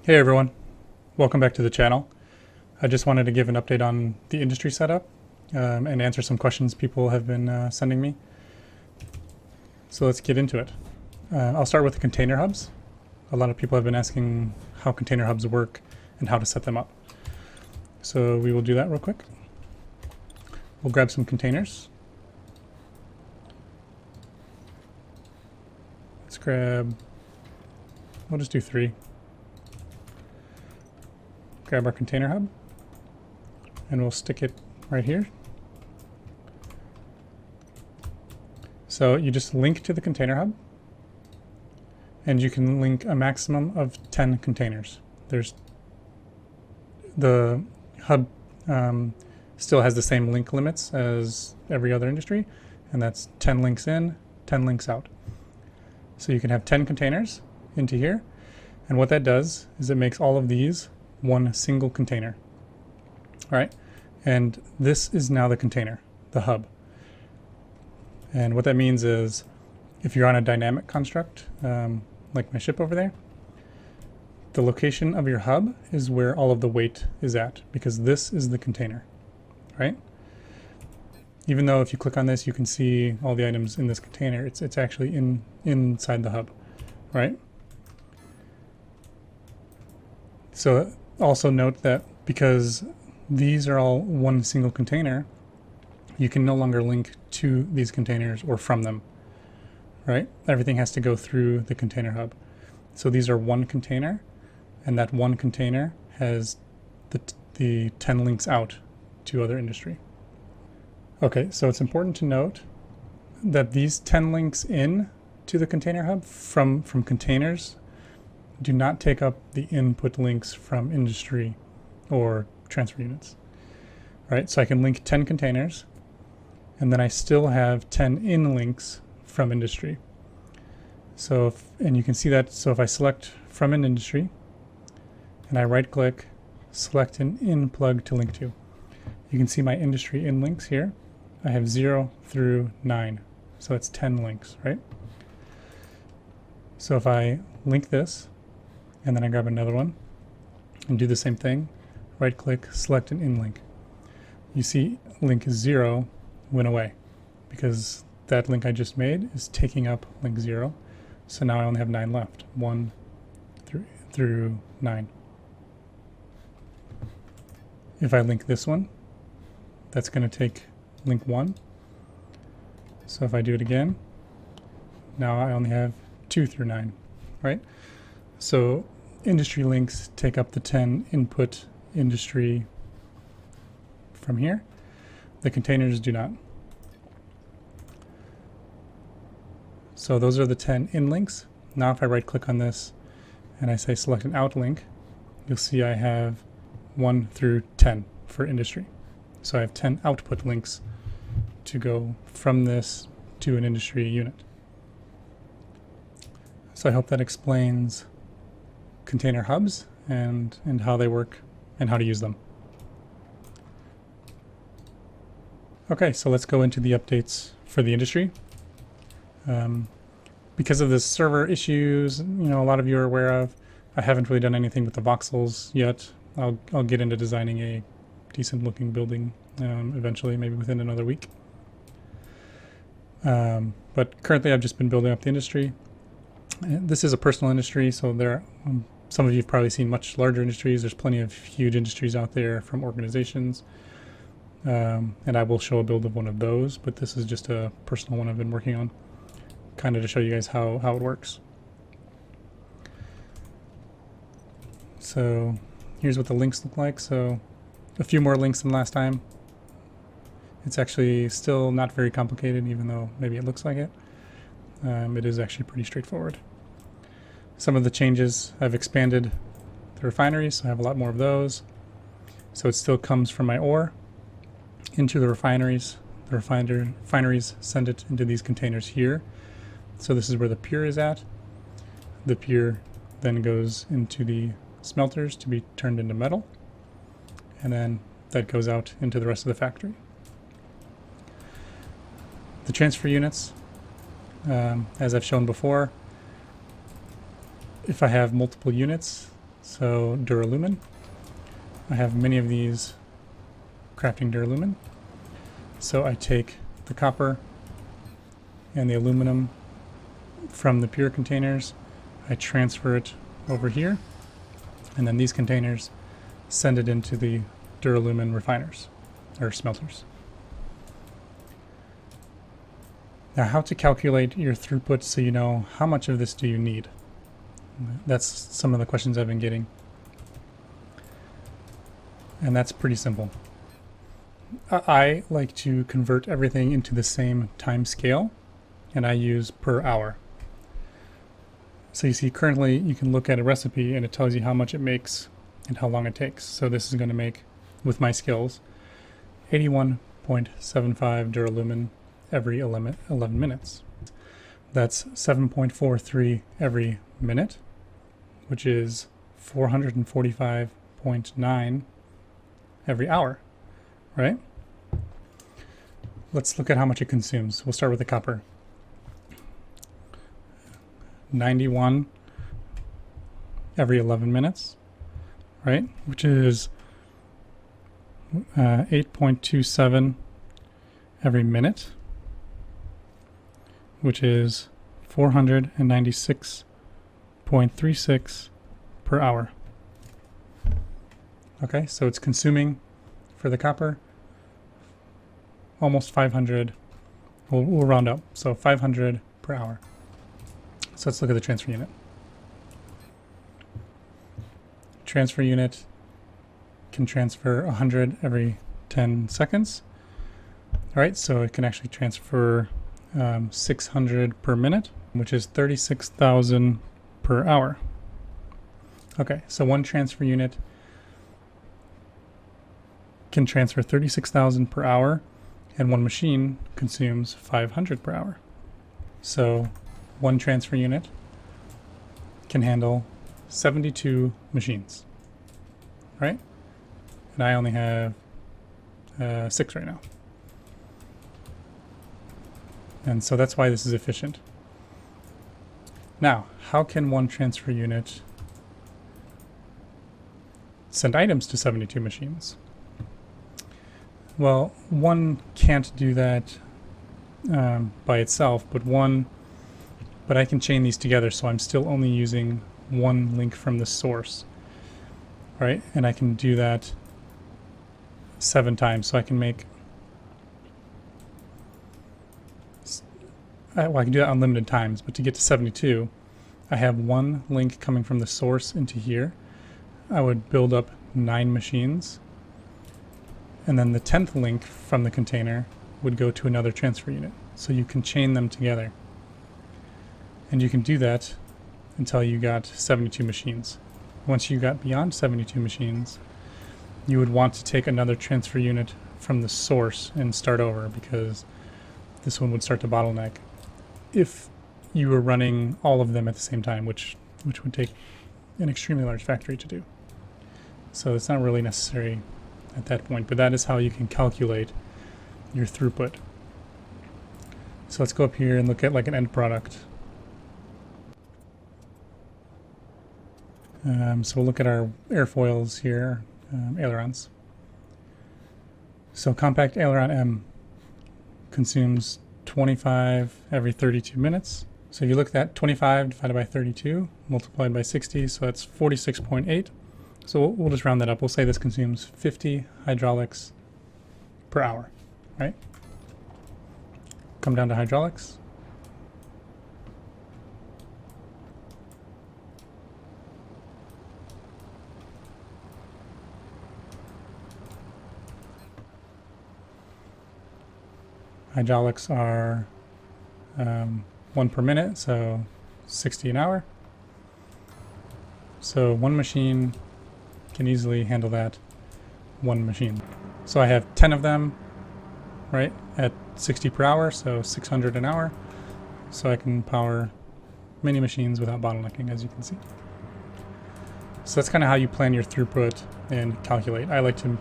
Hey everyone, welcome back to the channel. I just wanted to give an update on the industry setup and answer some questions people have been sending me. So let's get into it. I'll start with the container hubs. A lot of people have been asking how container hubs work and how to set them up. So we will do that real quick. We'll grab some containers. We'll just do 3. Grab our container hub and we'll stick it right here. So you just link to the container hub and you can link a maximum of 10 containers. The hub still has the same link limits as every other industry, and that's 10 links in, 10 links out. So you can have 10 containers into here, and what that does is it makes all of these one single container. All right, and this is now the container, the hub. And what that means is if you're on a dynamic construct, like my ship over there, the location of your hub is where all of the weight is at, because this is the container, right? Even though if you click on this, you can see all the items in this container, it's actually inside the hub, right? So also note that because these are all one single container, you can no longer link to these containers or from them, right? Everything has to go through the container hub. So these are one container, and that one container has the 10 links out to other industry. Okay, so it's important to note that these 10 links in to the container hub from containers do not take up the input links from industry or transfer units. All right, so I can link 10 containers, and then I still have 10 in links from industry. So, and you can see that, so if I select from an industry, and I right click, select an in plug to link to, you can see my industry in links here. I have 0 through 9, so that's 10 links, right? So if I link this, and then I grab another one and do the same thing, right click, select an in link. You see link 0 went away because that link I just made is taking up link 0. So now I only have 9 left, 1 through 9. If I link this one, that's going to take link 1. So if I do it again, now I only have 2 through 9, right? So industry links take up the 10 input industry from here. The containers do not. So those are the 10 in links. Now if I right click on this and I say select an out link, you'll see I have 1 through 10 for industry. So I have 10 output links to go from this to an industry unit. So I hope that explains container hubs and how they work and how to use them. Okay, so let's go into the updates for the industry. Because of the server issues, a lot of you are aware of, I haven't really done anything with the voxels yet. I'll get into designing a decent looking building eventually, maybe within another week. But currently I've just been building up the industry. This is a personal industry, so there some of you have probably seen much larger industries. There's plenty of huge industries out there from organizations. And I will show a build of one of those, but this is just a personal one I've been working on, kind of to show you guys how it works. So here's what the links look like. So a few more links than last time. It's actually still not very complicated, even though maybe it looks like it. It is actually pretty straightforward. Some of the changes, I've expanded the refineries, so I have a lot more of those. So it still comes from my ore into the refineries. The refineries send it into these containers here. So this is where the pure is at. The pure then goes into the smelters to be turned into metal, and then that goes out into the rest of the factory. The transfer units, as I've shown before, if I have multiple units, So duralumin. I have many of these crafting duralumin. So I take the copper and the aluminum from the pure containers, I transfer it over here, and then these containers send it into the duralumin refiners, or smelters. Now, how to calculate your throughput so you know how much of this do you need? That's some of the questions I've been getting. And that's pretty simple. I like to convert everything into the same time scale, and I use per hour. So you see, currently you can look at a recipe and it tells you how much it makes and how long it takes. So this is going to make, with my skills, 81.75 duralumin every 11 minutes. That's 7.43 every minute, which is 445.9 every hour, right? Let's look at how much it consumes. We'll start with the copper. 91 every 11 minutes, right? Which is 8.27 every minute, which is 496.36 per hour. Okay, so it's consuming for the copper almost 500. We'll round up, so 500 per hour. So let's look at the transfer unit. Transfer unit can transfer 100 every 10 seconds. All right, so it can actually transfer 600 per minute, which is 36,000 per hour. Okay, so one transfer unit can transfer 36,000 per hour, and one machine consumes 500 per hour. So one transfer unit can handle 72 machines, right? And I only have 6 right now. And so that's why this is efficient. Now, how can one transfer unit send items to 72 machines? Well, one can't do that by itself, but I can chain these together, so I'm still only using one link from the source, right? And I can do that 7 times, so I can make, well, I can do that unlimited times, but to get to 72, I have one link coming from the source into here. I would build up 9 machines, and then the 10th link from the container would go to another transfer unit. So you can chain them together. And you can do that until you got 72 machines. Once you got beyond 72 machines, you would want to take another transfer unit from the source and start over, because this one would start to bottleneck if you were running all of them at the same time, which would take an extremely large factory to do. So it's not really necessary at that point, but that is how you can calculate your throughput. So let's go up here and look at like an end product. So we'll look at our airfoils here, ailerons. So compact aileron M consumes 25 every 32 minutes. So if you look at that, 25 divided by 32 multiplied by 60, so that's 46.8. So we'll just round that up. We'll say this consumes 50 hydraulics per hour, right? Come down to hydraulics. Hydraulics are 1 per minute, so 60 an hour. So one machine can easily handle that, one machine. So I have 10 of them, right, at 60 per hour, so 600 an hour. So I can power many machines without bottlenecking, as you can see. So that's kind of how you plan your throughput and calculate. I like to,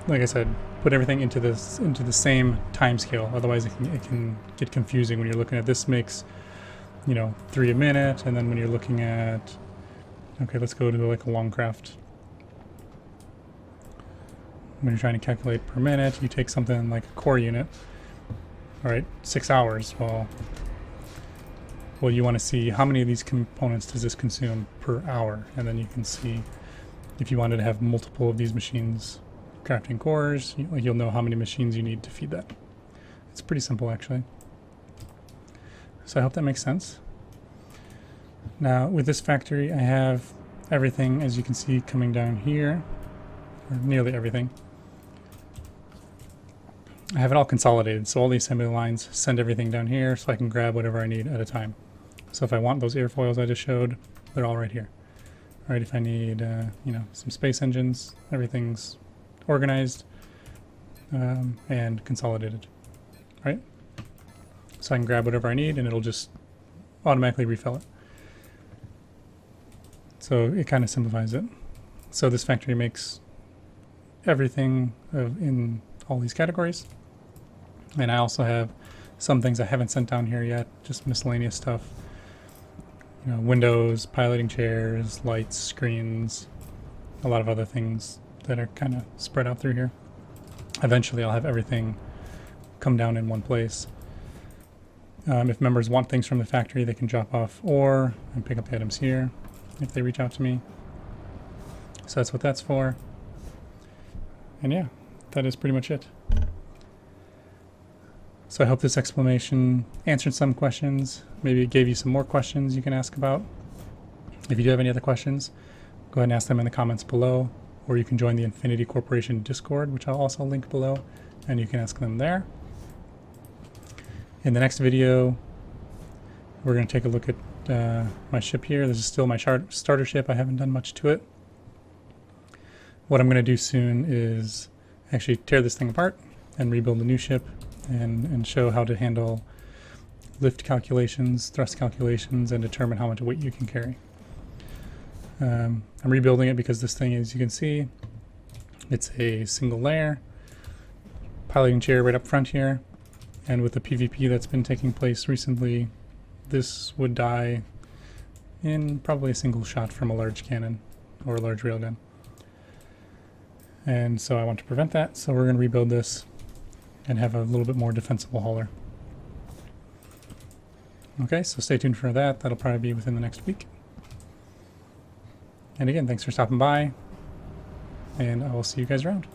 like I said, put everything into the same time scale. Otherwise, it can get confusing when you're looking at this makes, 3 a minute, and then when you're looking at Okay, let's go to like a long craft. When you're trying to calculate per minute, you take something like a core unit. All right, 6 hours. Well, you want to see how many of these components does this consume per hour, and then you can see if you wanted to have multiple of these machines crafting cores, you'll know how many machines you need to feed that. It's pretty simple, actually. So I hope that makes sense. Now, with this factory, I have everything, as you can see, coming down here, or nearly everything. I have it all consolidated, so all the assembly lines send everything down here so I can grab whatever I need at a time. So if I want those airfoils I just showed, they're all right here. All right, if I need, some space engines, everything's organized and consolidated, right? So I can grab whatever I need and it'll just automatically refill it. So it kind of simplifies it. So this factory makes everything in all these categories. And I also have some things I haven't sent down here yet, just miscellaneous stuff. Windows, piloting chairs, lights, screens, a lot of other things that are kind of spread out through here. Eventually I'll have everything come down in one place. If members want things from the factory, they can drop off ore and pick up items here if they reach out to me. So that's what that's for. And yeah, that is pretty much it. So I hope this explanation answered some questions. Maybe it gave you some more questions you can ask about. If you do have any other questions, go ahead and ask them in the comments below, or you can join the Infinity Corporation Discord, which I'll also link below, and you can ask them there. In the next video, we're going to take a look at my ship here. This is still my starter ship. I haven't done much to it. What I'm going to do soon is actually tear this thing apart and rebuild a new ship and show how to handle lift calculations, thrust calculations, and determine how much weight you can carry. I'm rebuilding it because this thing, as you can see, it's a single layer piloting chair right up front here, and with the PvP that's been taking place recently, this would die in probably a single shot from a large cannon or a large railgun. And so I want to prevent that, so we're going to rebuild this and have a little bit more defensible hauler. Okay, so stay tuned for that. That'll probably be within the next week. And again, thanks for stopping by, and I will see you guys around.